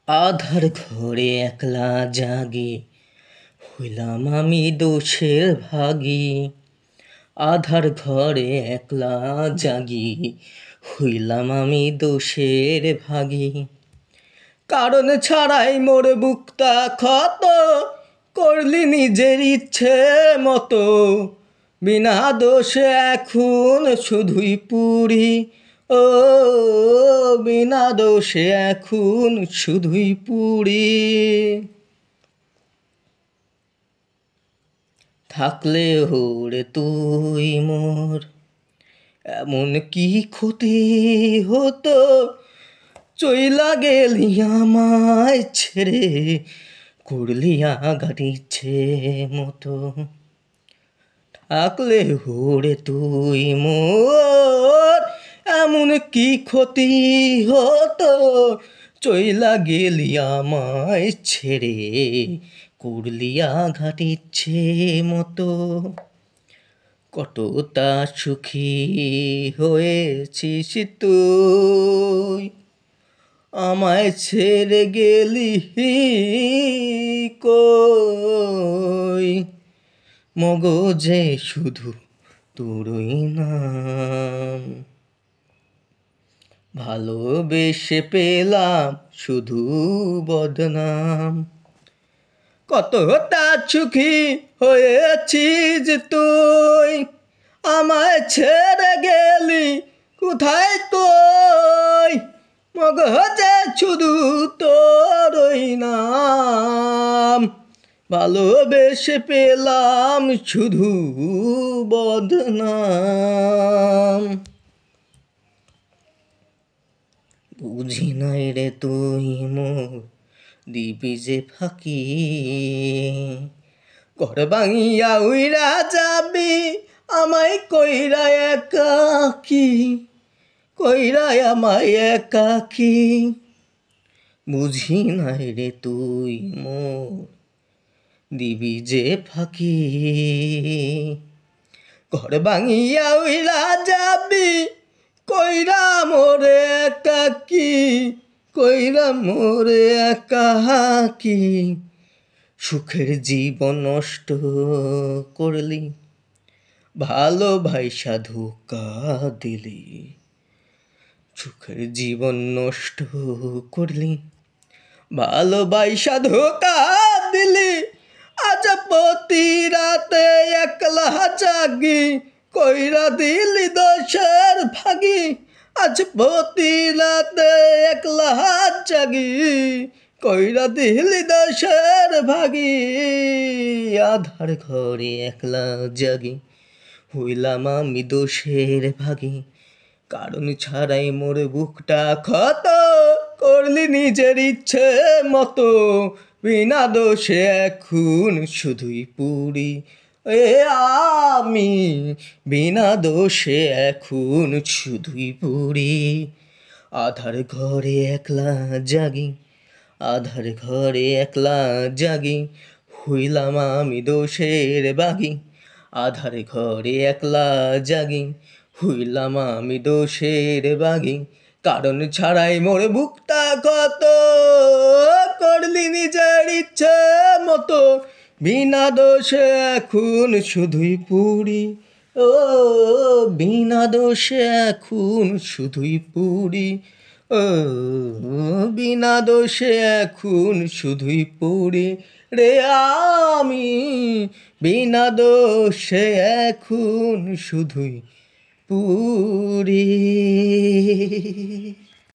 আধার ঘরে একলা জাগি, হইলাম আমি দোষের ভাগী। আধার ঘরে একলা জাগি, হইলাম আমি দোষের ভাগী। কারণ ছাড়াই মোর বুকটা ক্ষত, করলি নিজের ইচ্ছে মতো। বিনা দোষে এখন শুধুই পুরি, ও বিনা দোষে এখন শুধুই পুরি। থাকলে হোরে তুই মোর, এমন কি ক্ষতি হতো, চইলা গেলি আমায় ছেড়ে, করলি আঘাত ইচ্ছে মতো। থাকলে হোরে তুই মোর, এমন কি ক্ষতি হতো, চইলা গেলি আমায় ছেড়ে, করলি আঘাত ইচ্ছে মতো। কতটা সুখী হয়েছিস তুই, আমায় ছেড়ে গেলি কই। মগজে শুধু তোরই নাম, ভালোবেসে পেলাম শুধু বদনাম। কতটা সুখী হয়েছিস তুই, আমায় ছেড়ে গেলি কোথায় কই। মগজে শুধু তোরই নাম, ভালোবেসে পেলাম শুধু বদনাম। বুঝি নাই রে তুই মোর, দিবি যে ফাঁকি। ঘর ভাঙিয়া উইরা যাবি, আমায় কইরা একাকি, কইরা আমায় একাকি। বুঝি নাই রে তুই মোর, দিবি যে ফাঁকি। ঘর ভাঙিয়া উইরা যাবি, কইরা মোরে একাকি, কইরা মোরে একাকি। সুখের জীবন নষ্ট করলি, ভালোবাসা ধোঁকা দিলি। সুখের জীবন নষ্ট করলি, ভালোবাসা ধোঁকা দিলি। আজ প্রতি রাতে একলা জাগি, কইরা দিলি দোষের ভাগী। আজ প্রতি রাতে একলা জাগি, কইরা দিলি দোষের ভাগী। আধার ঘরে একলা জাগি, হইলাম আমি দোষের ভাগী। কারণ ছাড়াই মোর বুকটা ক্ষত, করলি নিজের ইচ্ছে মতো। বিনা দোষে এখন শুধুই পুরি, এ আমি বিনা দোষে এখন শুধুই পুরি। আধার ঘরে একলা জাগি, আধার ঘরে একলা জাগি, হইলাম আমি দোষের ভাগী। আধার ঘরে একলা জাগি, হইলাম আমি দোষের ভাগী। কারণ ছাড়াই মোর বুকটা কত, করলি নিজের ইচ্ছে মতো। বিনা দোষে এখন শুধুই পুরি, ও বিনা দোষে এখন শুধুই পুরি। ও বিনা দোষে এখন শুধুই পুরি রে আমি। বিনা দোষে এখন শুধুই পুরি।